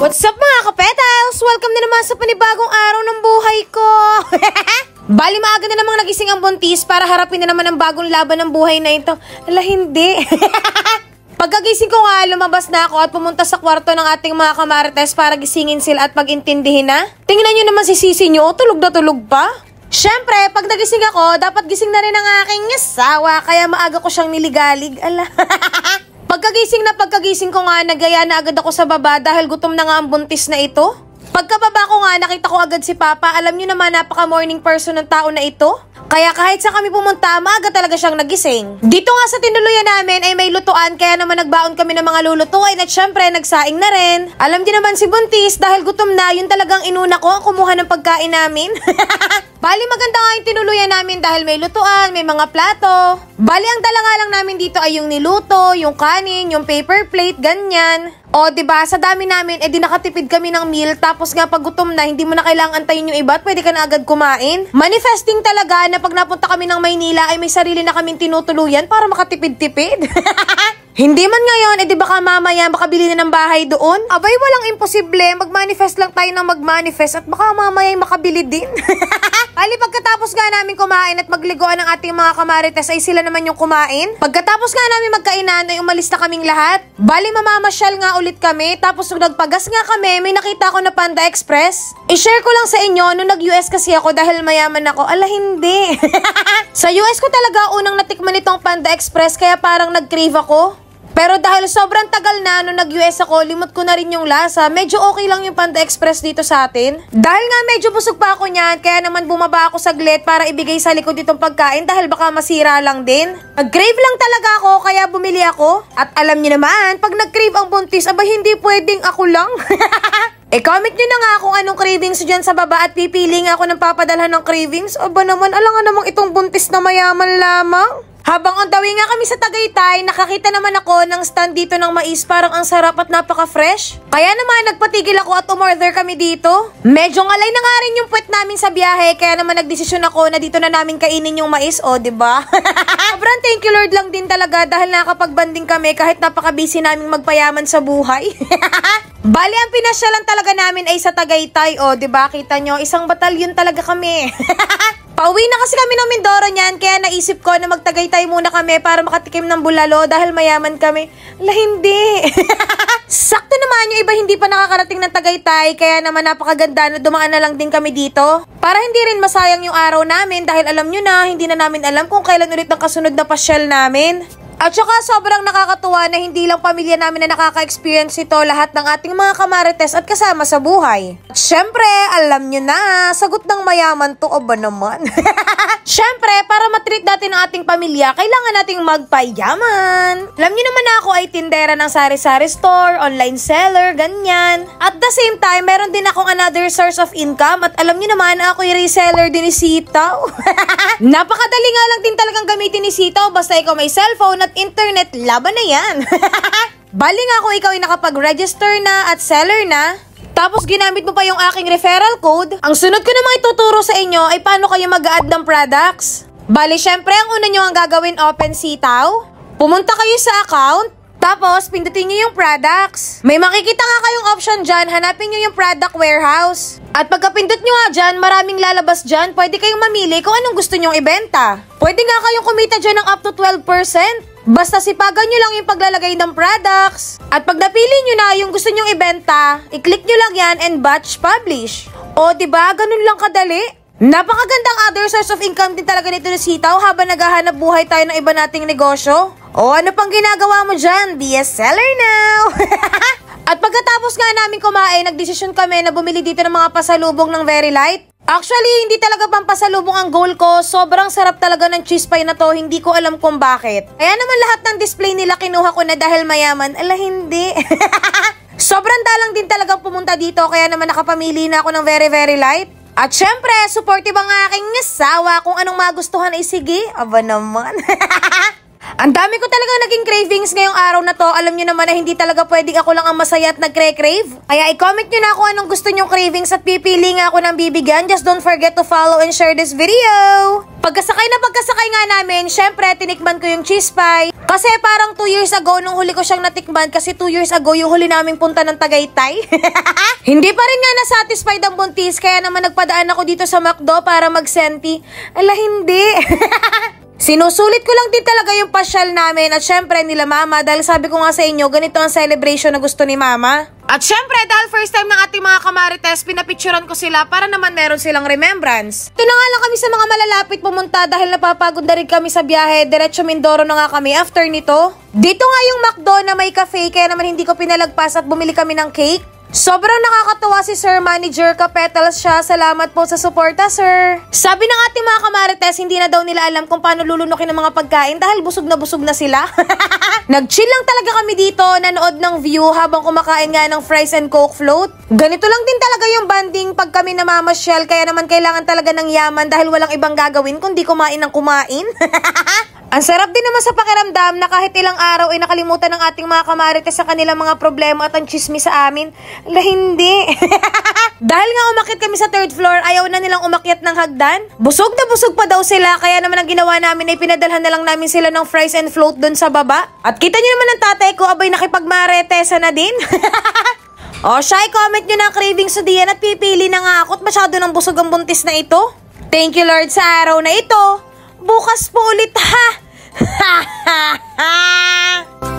What's up mga kapetals? Welcome na naman sa panibagong araw ng buhay ko. Bali maaga na namang nagising ang buntis para harapin na naman ang bagong laban ng buhay na ito. Ala hindi. Pagkagising ko nga, lumabas na ako at pumunta sa kwarto ng ating mga kamarites para gisingin sila at pag-intindihin na. Tingnan nyo naman si sisi nyo, tulog na tulog pa. Siyempre, pag nagising ako, dapat gising na rin ang aking asawa, kaya maaga ko siyang niligalig. Ala. Pagkagising ko nga, nagaya na agad ako sa baba dahil gutom na nga ang buntis na ito. Pagkababa ko nga, nakita ko agad si Papa. Alam nyo naman, napaka-morning person ng tao na ito. Kaya kahit sa kami pumunta, maaga talaga siyang nagising. Dito nga sa tinuluyan namin ay may lutuan, kaya naman nagbaon kami ng mga lulutuin at syempre nagsaing na rin. Alam niyo naman si buntis, dahil gutom na, yun talagang inuna ko ang kumuha ng pagkain namin. Bali maganda nga yung tinuluyan namin dahil may lutuan, may mga plato. Bali ang dala nga lang namin dito ay yung niluto, yung kanin, yung paper plate, ganyan. O diba, sa dami namin, di nakatipid kami ng meal. Tapos nga pag gutom na, hindi mo na kailangan antayin yung iba at pwede ka na agad kumain. Manifesting talaga na pag napunta kami ng Maynila ay may sarili na kaming tinutuluyan para makatipid-tipid. Hindi man ngayon, di baka mamaya makabili na ng bahay doon? Abay, walang imposible. Mag-manifest lang tayo ng mag-manifest at baka mamaya makabili din. Bali, pagkatapos nga namin kumain at magliguan ng ating mga kamarites ay sila naman yung kumain. Pagkatapos nga namin magkainan ay umalis na kaming lahat. Bali, mamamasyal nga ulit kami. Tapos nung nagpagas nga kami, may nakita ko na Panda Express. I-share ko lang sa inyo, nung nag-US kasi ako dahil mayaman ako. Ala, hindi. Sa US ko talaga unang natikman itong Panda Express kaya parang nag-crave ako. Pero dahil sobrang tagal na nung nag-US ako, limot ko na rin yung lasa. Medyo okay lang yung Panda Express dito sa atin. Dahil nga medyo busog pa ako niyan, kaya naman bumaba ako saglit para ibigay sa likod itong pagkain dahil baka masira lang din. Nag-crave lang talaga ako, kaya bumili ako. At alam niyo naman, pag nag-crave ang buntis, aba hindi pwedeng ako lang. Comment nyo na nga kung anong cravings dyan sa baba at pipili nga ako ng papadalhan ng cravings. Aba naman, alangan namang itong buntis na mayaman lamang. Habang on the way nga kami sa Tagaytay, nakakita naman ako ng stand dito ng mais. Parang ang sarap at napaka-fresh. Kaya naman nagpatigil ako at umorder kami dito. Medyo ngalay na nga rin yung puwet namin sa biyahe. Kaya naman nagdesisyon ako na dito na namin kainin yung mais. O, diba? Sobrang thank you Lord lang din talaga dahil nakakapag-banding kami kahit napaka-busy naming magpayaman sa buhay. Bali, ang pinasyalan talaga namin ay sa Tagaytay. O, diba? Kita nyo, isang batalyon talaga kami. Pauwi na kasi kami ng Mindoro niyan, kaya naisip ko na magtagaytay muna kami para makatikim ng bulalo dahil mayaman kami. La, hindi. Sakto naman yung iba hindi pa nakakarating ng Tagaytay, kaya naman napakaganda na dumaan na lang din kami dito. Para hindi rin masayang yung araw namin dahil alam nyo na, hindi na namin alam kung kailan ulit ang kasunod na pasyal namin. At saka sobrang nakakatuwa na hindi lang pamilya namin na nakaka-experience ito, lahat ng ating mga kamarites at kasama sa buhay. At syempre, alam nyo na, sagot ng mayaman to, o ba naman? Syempre, para matreat natin ang ating pamilya, kailangan nating magpayaman. Alam nyo naman na ako ay tindera ng sari-sari store, online seller, ganyan. At the same time, meron din akong another source of income at alam nyo naman na ako'y reseller din ni Sitaw. Napakadali nga lang din talagang gamitin ni Sitaw, basta ikaw may cellphone at internet, laban na yan. Bali nga kung ikaw ay nakapag-register na at seller na, tapos ginamit mo pa yung aking referral code, ang sunod ko namang ituturo sa inyo ay paano kayo mag-add ng products. Bali, syempre, ang una nyo ang gagawin, open Sitaw. Pumunta kayo sa account, tapos pindutin nyo yung products. May makikita nga kayong option dyan, hanapin nyo yung product warehouse. At pagkapindot nyo nga dyan, maraming lalabas dyan, pwede kayong mamili kung anong gusto nyong ibenta. Pwede nga kayong kumita dyan ng up to 12%. Basta sipagan nyo lang yung paglalagay ng products. At pag napili nyo na yung gusto nyong ibenta, i-click nyo lang yan and batch publish. O diba, ganun lang kadali. Napakagandang other source of income din talaga nito ni Sitaw habang naghahanap buhay tayo ng iba nating negosyo. O ano pang ginagawa mo dyan? Be a seller now! At pagkatapos nga namin kumain, nagdesisyon kami na bumili dito ng mga pasalubong ng Very Light. Actually, hindi talaga pampasalubong ang goal ko. Sobrang sarap talaga ng cheese pie na to. Hindi ko alam kung bakit. Kaya naman lahat ng display nila kinuha ko na dahil mayaman. Ala, hindi. Sobrang dalang din talagang pumunta dito. Kaya naman nakapamili na ako ng very light. At syempre, supportive ang aking asawa. Kung anong magustuhan ay sige. Aba naman. Ang dami ko talaga naging cravings ngayong araw na to. Alam nyo naman na hindi talaga pwedeng ako lang ang masaya at nagre-crave. Kaya i-comment nyo na kung anong gusto nyong cravings at pipili nga ako ng bibigyan. Just don't forget to follow and share this video. Pagkasakay nga namin, syempre tinikman ko yung cheese pie. Kasi parang 2 years ago nung huli ko siyang natikman kasi 2 years ago yung huli naming punta ng Tagaytay. Hindi pa rin nga na-satisfied ang buntis kaya naman nagpadaan ako dito sa McDo para mag-senti. Ala, hindi. Sinusulit ko lang din talaga yung pasyal namin at syempre nila mama dahil sabi ko nga sa inyo, ganito ang celebration na gusto ni mama. At syempre dahil first time ng ating mga kamarites, pinapicturan ko sila para naman meron silang remembrance. Ito na nga lang kami sa mga malalapit pumunta dahil napapagod na rin kami sa biyahe, diretso Mindoro na nga kami after nito. Dito nga yung McDo na may cafe kaya naman hindi ko pinalagpas at bumili kami ng cake. Sobrang nakakatuwa si Sir Manager, kapetals siya. Salamat po sa suporta, sir. Sabi ng ating mga kamarites, hindi na daw nila alam kung paano lulunukin ang mga pagkain dahil busog na sila. Nag-chill lang talaga kami dito, nanood ng view habang kumakain nga ng fries and coke float. Ganito lang din talaga yung banding pag kami namamasyal, kaya naman kailangan talaga ng yaman dahil walang ibang gagawin kundi kumain ng kumain. Ang sarap din naman sa pakiramdam na kahit ilang araw ay nakalimutan ng ating mga kamarites sa kanilang mga problema at ang chismis sa amin. La, hindi. Dahil nga umakyat kami sa 3rd floor, ayaw na nilang umakyat ng hagdan. Busog na busog pa daw sila, kaya naman ang ginawa namin ay pinadalhan na lang namin sila ng fries and float doon sa baba. At kita nyo naman ang tatay ko, abay nakipagmaretesa na din. O siya, comment nyo na ang cravings sa diyan at pipili na nga ako at masyado ng busog ang buntis na ito. Thank you Lord sa araw na ito. Bukas po ulit ha! Ha ha ha!